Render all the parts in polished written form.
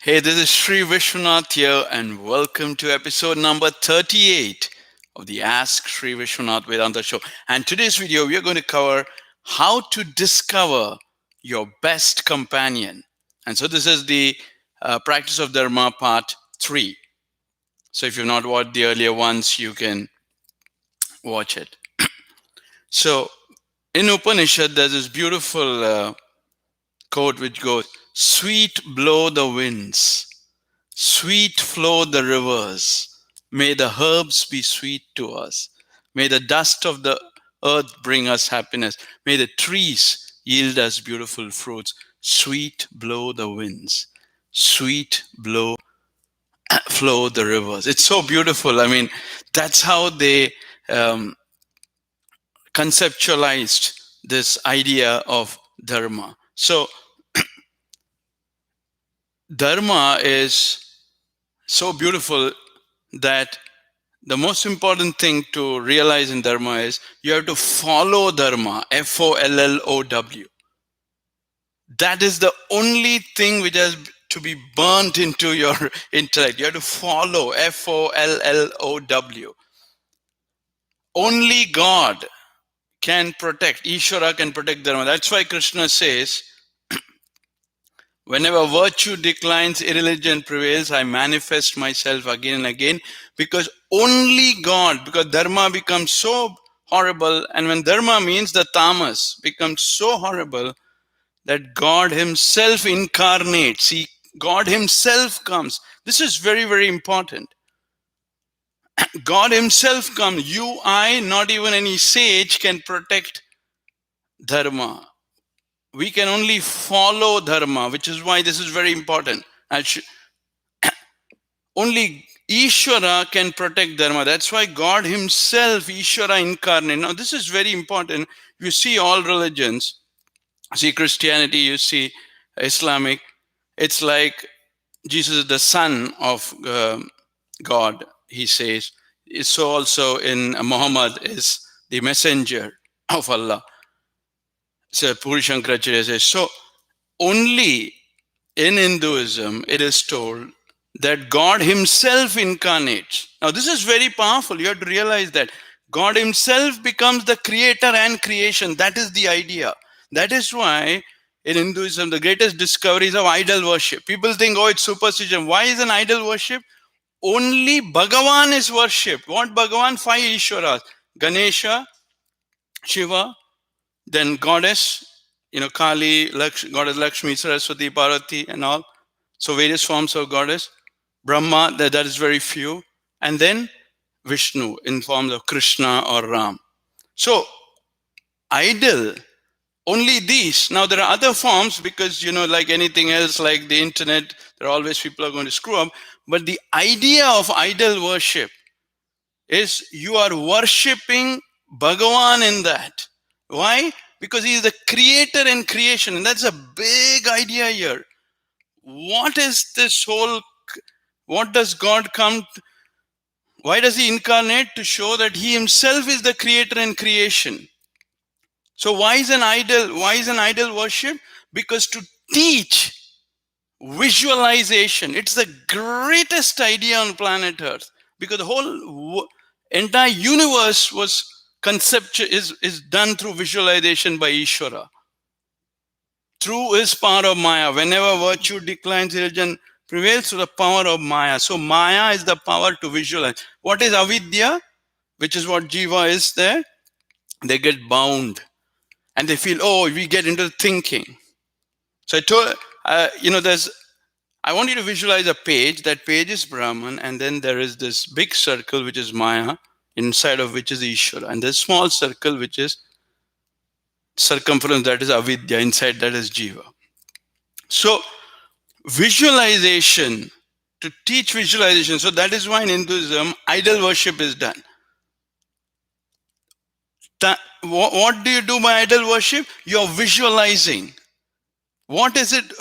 Hey, this is Sri Vishwanath here, and welcome to episode number 38 of the Ask Sri Vishwanath Vedanta Show. And today's video, we are going to cover how to discover your best companion. And so, this is the Practice of Dharma part 3. So, if you've not watched the earlier ones, you can watch it. So, in Upanishad, there's this beautiful quote which goes, "Sweet blow the winds. Sweet flow the rivers. May the herbs be sweet to us. May the dust of the earth bring us happiness. May the trees yield us beautiful fruits. Sweet blow the winds. Sweet flow the rivers." It's so beautiful. I mean, that's how they conceptualized this idea of dharma. So, dharma is so beautiful that the most important thing to realize in dharma is you have to follow dharma, Follow. That is the only thing which has to be burnt into your intellect. You have to follow, Follow. Only God can protect, Ishvara can protect dharma. That's why Krishna says, whenever virtue declines, irreligion prevails, I manifest myself again and again, because only God, because dharma becomes so horrible, and when dharma means the tamas becomes so horrible that God himself incarnates. God himself comes. This is very, very important. God himself comes. You, I, not even any sage can protect dharma. We can only follow dharma, which is why this is very important. Only Ishvara can protect dharma. That's why God himself, Ishvara incarnate. Now, this is very important. You see all religions, see Christianity, you see Islamic. It's like Jesus is the son of God, he says. So also in Muhammad is the messenger of Allah. So Puri Shankaracharya says, so only in Hinduism it is told that God himself incarnates. Now this is very powerful. You have to realize that God himself becomes the creator and creation. That is the idea. That is why in Hinduism the greatest discoveries of idol worship. People think, oh, it's superstition. Why is an idol worship? Only Bhagavan is worshipped. What Bhagavan? 5 Ishwaras. Ganesha, Shiva, then goddess, Kali, goddess Lakshmi, Saraswati, Parvati, and all. So various forms of goddess. Brahma, that is very few. And then Vishnu in forms of Krishna or Ram. So idol, only these. Now there are other forms because, like anything else, like the internet, there are always people are going to screw up. But the idea of idol worship is you are worshipping Bhagavan in that. Why? Because he is the creator and creation. And that's a big idea here. What is this whole, what does God come, why does he incarnate? To show that he himself is the creator and creation. So why is an idol? Why is an idol worship? Because to teach visualization, it's the greatest idea on planet Earth. Because the whole entire universe was is done through visualization by Ishvara. Through his power of Maya. Whenever virtue declines, religion prevails through the power of Maya. So Maya is the power to visualize. What is avidya? Which is what Jiva is there. They get bound. And they feel, oh, we get into thinking. So I told, I want you to visualize a page. That page is Brahman. And then there is this big circle, which is Maya, inside of which is Ishvara. And there's a small circle, which is circumference, that is avidya. Inside that is Jiva. So visualization, to teach visualization. So that is why in Hinduism, idol worship is done. What do you do by idol worship? You're visualizing. What is it?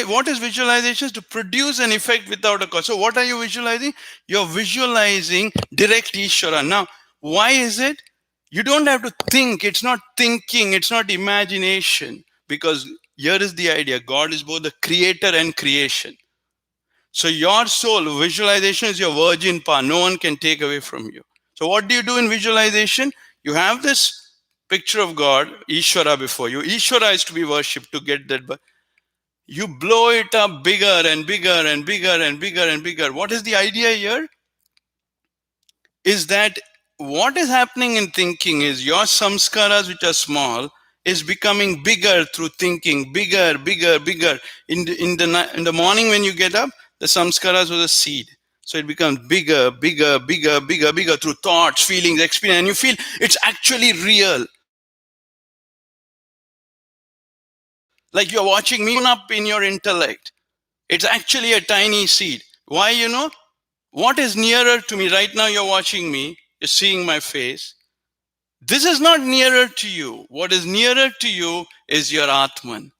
What is visualization? To produce an effect without a cause. So what are you visualizing? You're visualizing direct Ishvara. Now, why is it? You don't have to think. It's not thinking. It's not imagination. Because here is the idea. God is both the creator and creation. So your soul, visualization is your virgin power. No one can take away from you. So what do you do in visualization? You have this picture of God, Ishvara, before you. Ishvara is to be worshipped to get that. But you blow it up bigger and bigger and bigger and bigger and bigger. What is the idea here? Is that what is happening in thinking is your samskaras, which are small, is becoming bigger through thinking, bigger, bigger, bigger. In the morning when you get up, the samskaras was a seed. So it becomes bigger, bigger, bigger, bigger, bigger through thoughts, feelings, experience, and you feel it's actually real. Like you're watching me up in your intellect. It's actually a tiny seed. Why, what is nearer to me? Right now you're watching me, you're seeing my face. This is not nearer to you. What is nearer to you is your Atman.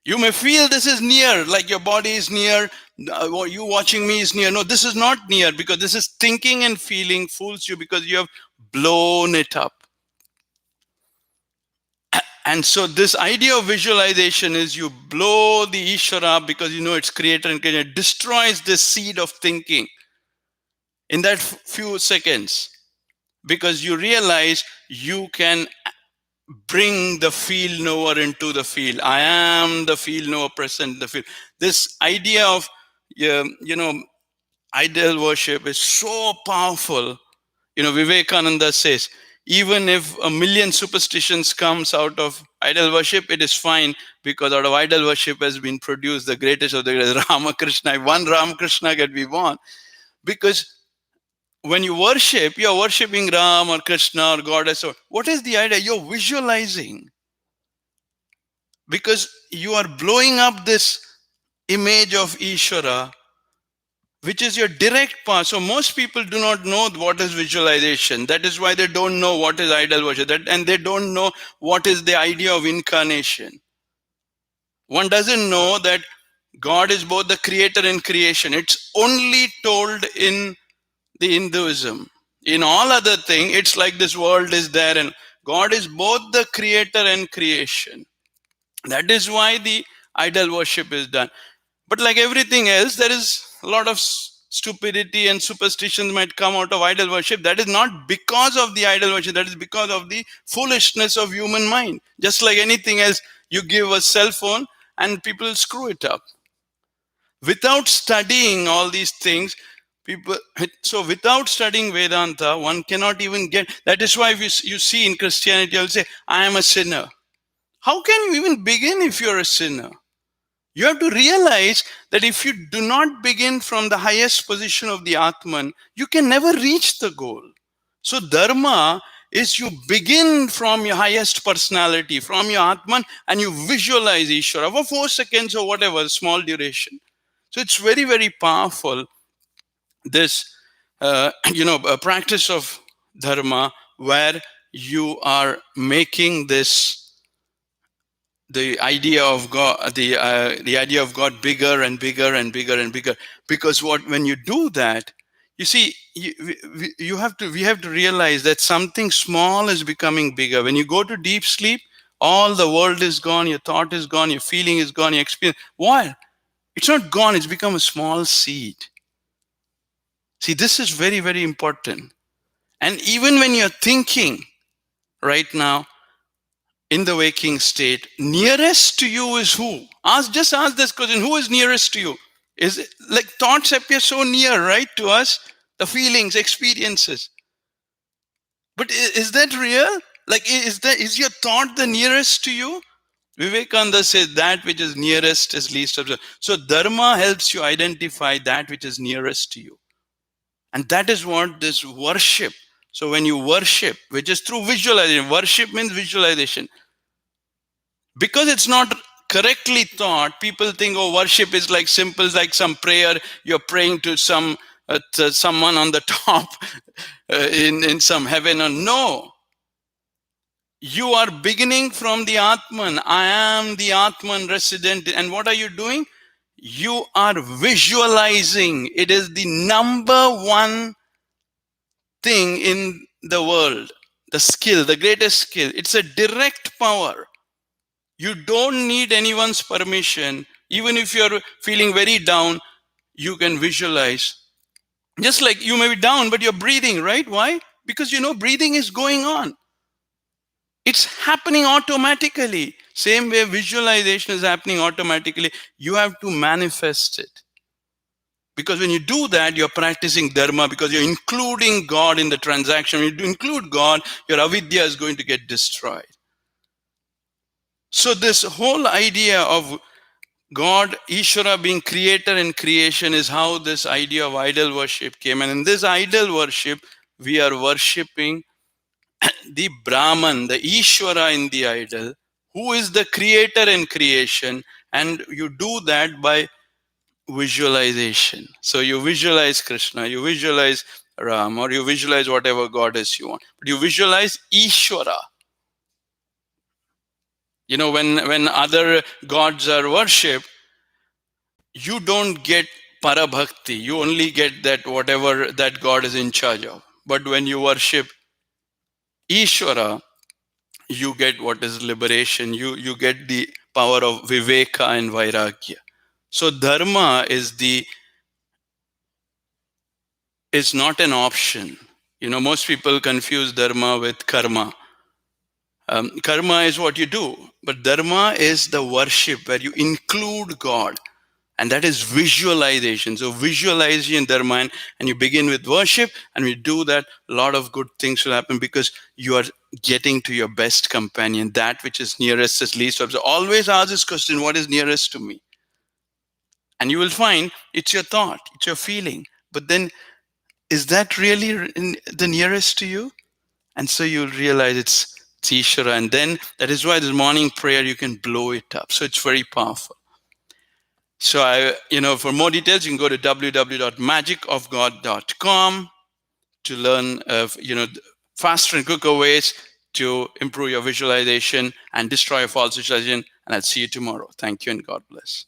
You may feel this is near, like your body is near, you watching me is near. No, this is not near, because this is thinking and feeling fools you because you have blown it up. And so this idea of visualization is you blow the Ishvara up because you know it's creator and creator. It destroys this seed of thinking in that few seconds, because you realize you can bring the feel knower into the field. I am the feel knower present in the field. This idea of idol worship is so powerful. Vivekananda says, even if a million superstitions comes out of idol worship, it is fine, because out of idol worship has been produced the greatest of the greatest, Ramakrishna. If one Ramakrishna can be born, because when you worship, you're worshiping Ram or Krishna or Goddess. Or what is the idea? You're visualizing, because you are blowing up this image of Ishvara, which is your direct path. So most people do not know what is visualization. That is why they don't know what is idol worship, and they don't know what is the idea of incarnation. One doesn't know that God is both the creator and creation. It's only told in the Hinduism. In all other thing, it's like this world is there and God is both the creator and creation. That is why the idol worship is done. But like everything else, there is a lot of stupidity and superstitions might come out of idol worship. That is not because of the idol worship. That is because of the foolishness of human mind. Just like anything else, you give a cell phone and people screw it up. Without studying all these things, so without studying Vedanta, one cannot even get. That is why you see in Christianity, I'll say, I am a sinner. How can you even begin if you're a sinner? You have to realize that if you do not begin from the highest position of the Atman, you can never reach the goal. So Dharma is you begin from your highest personality, from your Atman, and you visualize Ishvara for 4 seconds or whatever, small duration. So it's very, very powerful, this, a practice of Dharma, where you are making this, the idea of God, the idea of God bigger and bigger and bigger and bigger. Because when you do that, you see, we have to realize that something small is becoming bigger. When you go to deep sleep, all the world is gone, your thought is gone, your feeling is gone, your experience. Why? It's not gone, it's become a small seed. See, this is very, very important. And even when you're thinking right now, in the waking state, nearest to you is who? Just ask this question: who is nearest to you? Is it like thoughts appear so near, right, to us? The feelings, experiences. But is that real? Like, is your thought the nearest to you? Vivekananda says that which is nearest is least observed. So Dharma helps you identify that which is nearest to you. And that is what this worship. So when you worship, which is through visualization, worship means visualization. Because it's not correctly thought, people think, oh, worship is like simple, like some prayer. You're praying to someone on the top in some heaven. Or no, you are beginning from the Atman. I am the Atman resident. And what are you doing? You are visualizing. It is the number one thing in the world. The skill, the greatest skill. It's a direct power. You don't need anyone's permission. Even if you're feeling very down, you can visualize. Just like you may be down, but you're breathing, right? Why? Because breathing is going on. It's happening automatically. Same way visualization is happening automatically. You have to manifest it. Because when you do that, you're practicing dharma, because you're including God in the transaction. When you include God, your avidya is going to get destroyed. So this whole idea of God, Ishvara being creator and creation, is how this idea of idol worship came. And in this idol worship, we are worshipping the Brahman, the Ishvara in the idol, who is the creator and creation. And you do that by visualization. So you visualize Krishna, you visualize Ram, or you visualize whatever goddess you want. But you visualize Ishvara. When other gods are worshipped, you don't get parabhakti. You only get that whatever that God is in charge of. But when you worship Ishvara, you get what is liberation. You get the power of viveka and vairagya. So dharma is not an option. Most people confuse dharma with karma. Karma is what you do, but dharma is the worship where you include God. And that is visualization. So visualization dharma, and you begin with worship, and we do that, a lot of good things will happen, because you are getting to your best companion, that which is nearest is least. So always ask this question: what is nearest to me? And you will find it's your thought, it's your feeling. But then, is that really the nearest to you? And so you'll realize it's Ishvara. And then that is why this morning prayer, you can blow it up. So it's very powerful. So for more details, you can go to www.magicofgod.com to learn faster and quicker ways to improve your visualization and destroy a false visualization. And I'll see you tomorrow. Thank you and God bless.